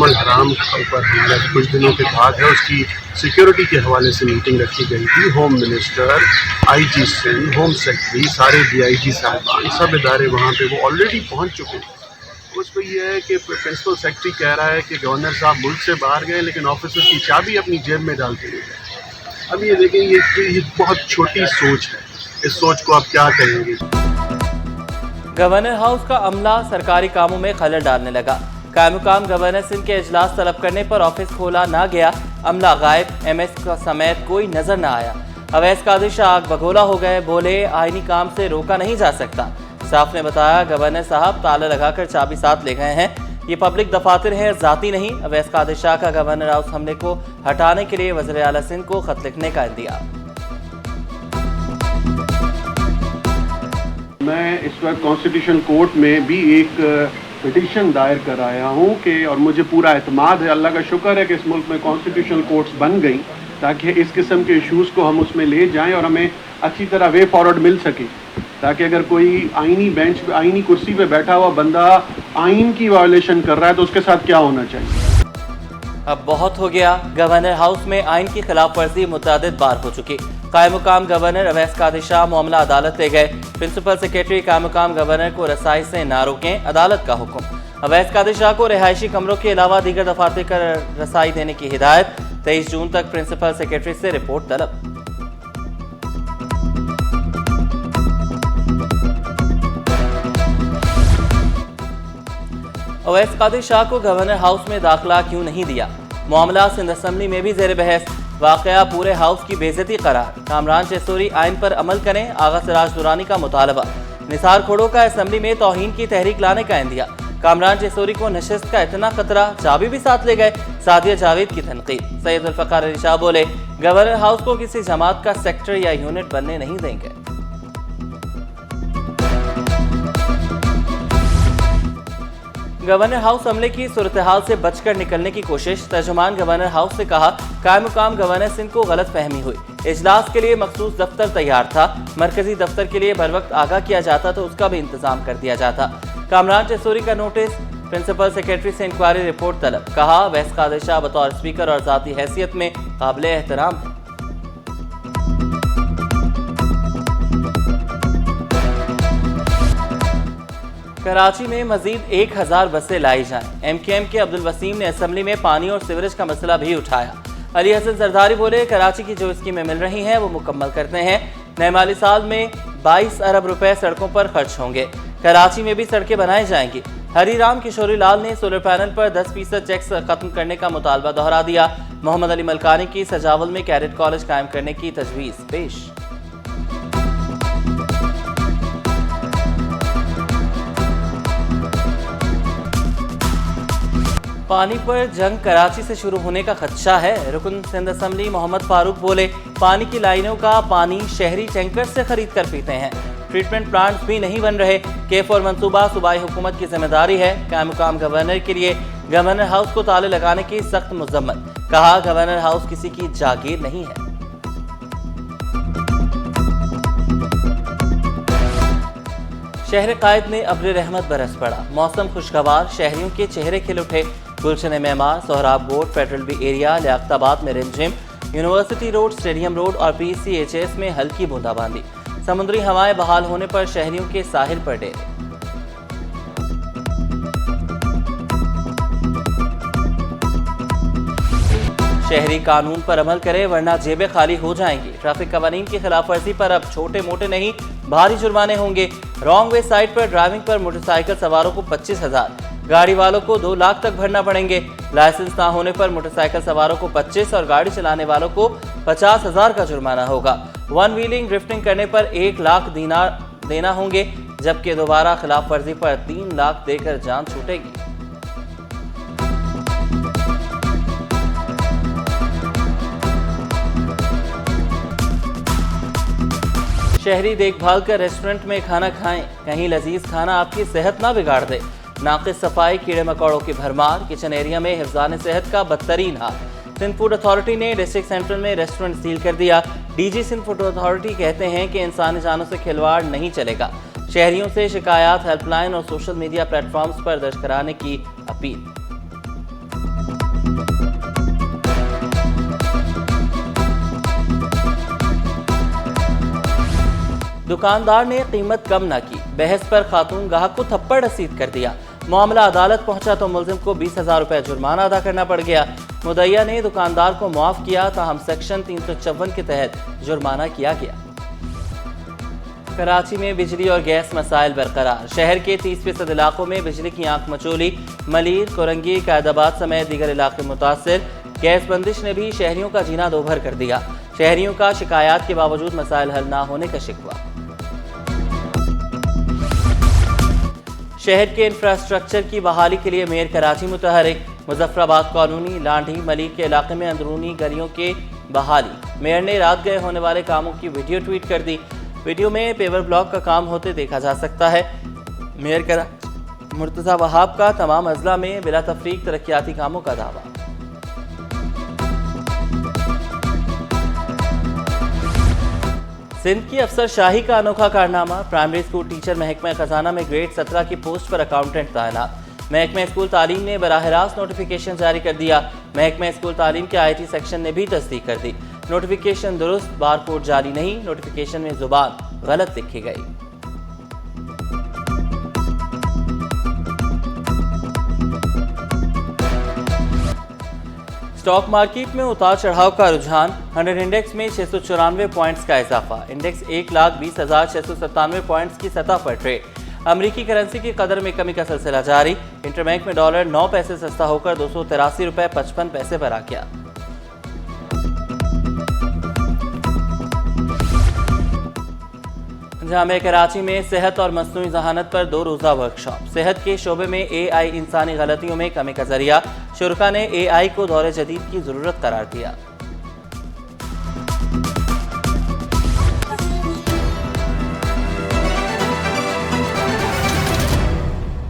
कमल हराम पर हमारा कुछ दिनों के बाद है उसकी सिक्योरिटी के हवाले से मीटिंग रखी गई थी। Home minister, IG Sindh, home secretary, सारे डीआईजी साहबान, सब इदारे वहाँ पे वो ऑलरेडी पहुँच चुके हैं। उसको ये है कि प्रिंसिपल सेक्रेटरी कह रहा है कि गवर्नर साहब मुल्क से बाहर गए लेकिन ऑफिसर्स की चाबी अपनी जेब में डाल के ले गए। अब ये देखें, ये बहुत छोटी सोच है। इस सोच को आप क्या कहेंगे? गवर्नर हाउस का अमला सरकारी कामों में खलल डालने लगा। कायमुकाम गवर्नर सिंह के इजलास तलब करने पर ऑफिस खोला ना गया, अमला गायब, एमएस का समेत कोई नजर न आया। अवैस कादिर शाह आग बगोला हो गए, बोले आईनी काम से रोका नहीं जा सकता। स्टाफ ने बताया गवर्नर साहब ताला लगाकर चाबी साथ ले गए हैं, ये पब्लिक दफातर है, जाती नहीं। अवैस कादिर शाह का गवर्नर हाउस हमले को हटाने के लिए वज़ीर आला सिंध को खत लिखने का इंदिया। मैं इस वक्त कॉन्स्टिट्यूशन कोर्ट में भी एक पिटीशन दायर कर आया हूँ कि, और मुझे पूरा एतमाद है, अल्लाह का शुक्र है कि इस मुल्क में कॉन्स्टिट्यूशनल कोर्ट्स बन गई ताकि इस किस्म के इश्यूज़ को हम उसमें ले जाएं और हमें अच्छी तरह वे फॉरवर्ड मिल सके, ताकि अगर कोई आईनी कुर्सी पे बैठा हुआ बंदा आइन की वायलेशन कर रहा है तो उसके साथ क्या होना चाहिए। अब बहुत हो गया। गवर्नर हाउस में आइन की खिलाफ वर्जी मुतअद्दिद बार हो चुकी। कायमुकाम गवर्नर अवैस कादिर शाह मामला अदालत ले गए। प्रिंसिपल सेक्रेटरी कायमुकाम गवर्नर को रसाई से ना रोकें, अदालत का हुक्म। अवैस कादिर शाह को रिहायशी कमरों के अलावा दीगर दफातर कर रसाई देने की हिदायत। 23 जून तक प्रिंसिपल सेक्रेटरी से रिपोर्ट तलब। अवैस कादिर शाह को गवर्नर हाउस में दाखिला क्यों नहीं दिया, मामला सिंध असेंबली में भी जेर बहस। वाकया पूरे हाउस की बेइज्जती करार। कामरान चेसोरी आइन पर अमल करें, आगा सिराज दुरानी का मुतालबा। निसार खोड़ो का असेंबली में तौहीन की तहरीक लाने का इंदिया। कामरान चेसोरी को नशिस्त का इतना खतरा, चाबी भी साथ ले गए। सादिया जावेद की तनकीद। सैयद जुल्फ़िकार अली शाह बोले गवर्नर हाउस को किसी जमात का सेक्टर या यूनिट बनने नहीं देंगे। गवर्नर हाउस हमले की सूरत-ए-हाल से बचकर निकलने की कोशिश। तर्जुमान गवर्नर हाउस से कहा कायमुकाम गवर्नर सिंह को गलत फहमी हुई, इजलास के लिए मखसूस दफ्तर तैयार था, मरकजी दफ्तर के लिए बर वक्त आगाह किया जाता तो उसका भी इंतजाम कर दिया जाता। कामरान चेसोरी का नोटिस, प्रिंसिपल सेक्रेटरी से इंक्वायरी रिपोर्ट तलब। कहा अवैस कादिर शाह बतौर स्पीकर और जाती हैसियत में काबिल एहतराम है। कराची में मजीद 1000 बसें लाई जाएं। एमकेएम के अब्दुल वसीम ने असेंबली में पानी और सीवरेज का मसला भी उठाया। अली हसन जरदारी बोले कराची की जो स्कीमें मिल रही हैं वो मुकम्मल करते हैं। नए माली साल में 22 अरब रुपए सड़कों पर खर्च होंगे। कराची में भी सड़कें बनाई जाएंगी। हरीराम किशोरी लाल ने सोलर पैनल पर 10% टैक्स खत्म करने का मुतालबा दोहरा दिया। मोहम्मद अली मलकानी की सजावल में कैडेट कॉलेज कायम करने की तजवीज़ पेश। पानी पर जंग कराची से शुरू होने का खदशा है। रुकन सिंध असेंबली मोहम्मद फारूक बोले पानी की लाइनों का पानी शहरी टैंकर से खरीद कर पीते हैं। ट्रीटमेंट प्लांट्स भी नहीं बन रहे। K4 मंसूबा सूबाई हुकूमत की जिम्मेदारी है। कायमुकाम गवर्नर के लिए गवर्नर हाउस को ताले लगाने की सख्त मुजम्मत। कहा गवर्नर हाउस किसी की जागीर नहीं है। शहर कायद में अब्र रहमत बरस पड़ा। मौसम खुशगवार, शहरियों के चेहरे खिल उठे। गुलशन मेमार, सोहराब बोर्ड, फेडरल बी एरिया, लियाकताबाद में रिमझिम, यूनिवर्सिटी रोड, स्टेडियम रोड और PCHS में हल्की बूंदाबांदी। समुद्री हवाएं बहाल होने पर शहरियों के साहिल पर डेरे। शहरी कानून पर अमल करें वरना जेबें खाली हो जाएंगी। ट्रैफिक कवानीन की खिलाफ वर्जी पर अब छोटे मोटे नहीं भारी जुर्माने होंगे। रॉन्ग वे साइड पर ड्राइविंग पर मोटरसाइकिल सवारों को 25,000, गाड़ी वालों को 2 लाख तक भरना पड़ेंगे। लाइसेंस ना होने पर मोटरसाइकिल सवारों को 25 और गाड़ी चलाने वालों को 50,000 का जुर्माना होगा। वन व्हीलिंग ड्रिफ्टिंग करने पर 1 लाख दीनार देना होंगे, जबकि दोबारा खिलाफ वर्जी पर 3 लाख देकर जान छूटेगी। शहरी देखभाल कर रेस्टोरेंट में खाना खाएं, कहीं लजीज खाना आपकी सेहत ना बिगाड़ दे। नाकिस सफाई, कीड़े मकोड़ों की भरमार, किचन एरिया में हिफ्ज़ान सेहत का बदतरीन हाल। सिंध फूड अथॉरिटी ने डिस्ट्रिक्ट सेंट्रल में रेस्टोरेंट सील कर दिया। DG सिंध फूड अथॉरिटी कहते हैं कि इंसानी जानों से खिलवाड़ नहीं चलेगा। शहरियों से शिकायत हेल्पलाइन और सोशल मीडिया प्लेटफॉर्म्स पर दर्ज कराने की अपील। दुकानदार ने कीमत कम न की, बहस पर खातून गाहक को थप्पड़ रसीद कर दिया। मामला अदालत पहुंचा तो मुलजिम को 20,000 रुपये जुर्माना अदा करना पड़ गया। मुद्दइया ने दुकानदार को मुआफ किया, ताहम सेक्शन 354 के तहत जुर्माना किया गया। कराची में बिजली और गैस मसाइल बरकरार। शहर के 30% इलाकों में बिजली की आंख मचोली। मलीर, कोरंगी, कायदाबाद समेत दीगर इलाके मुतासिर। गैस बंदिश ने भी शहरियों का जीना दोभर कर दिया। शहरियों का शिकायत के बावजूद मसाइल हल न होने का शिकवा। शहर के इंफ्रास्ट्रक्चर की बहाली के लिए मेयर कराची मुतहरिक। मुजफ्फराबाद कॉलोनी, लांढी, मलिक के इलाके में अंदरूनी गलियों के बहाली। मेयर ने रात गए होने वाले कामों की वीडियो ट्वीट कर दी। वीडियो में पेवर ब्लॉक का काम होते देखा जा सकता है। मेयर कराची मुर्तज़ा वहाब का तमाम अजला में बिला तफरीक तरक्याती कामों का दावा। सिंध की अफसरशाही का अनोखा कारनामा। प्राइमरी स्कूल टीचर महकमा खजाना में ग्रेड 17 की पोस्ट पर अकाउंटेंट तैनात। महकमा स्कूल तालीम ने बराह रास्त नोटिफिकेशन जारी कर दिया। महकमा स्कूल तालीम के IT सेक्शन ने भी तस्दीक कर दी। नोटिफिकेशन दुरुस्त, बारकोड जारी नहीं। नोटिफिकेशन में जुबान गलत लिखी गई। स्टॉक मार्केट में उतार चढ़ाव का रुझान। 100 इंडेक्स में 694 पॉइंट्स का इजाफा। इंडेक्स 1,20,697 पॉइंट्स की सतह पर ट्रेड। अमरीकी करेंसी की कदर में कमी का सिलसिला जारी। इंटरबैंक में डॉलर 9 पैसे सस्ता होकर 283 रुपये 55 पैसे पर आ गया। जामिया कराची में सेहत और मसनूई ज़हानत पर 2 रोज़ा वर्कशॉप। सेहत के शोबे में AI इंसानी गलतियों में कमी का जरिया। शुरका ने AI को दौरे जदीद की ज़रूरत करार दिया।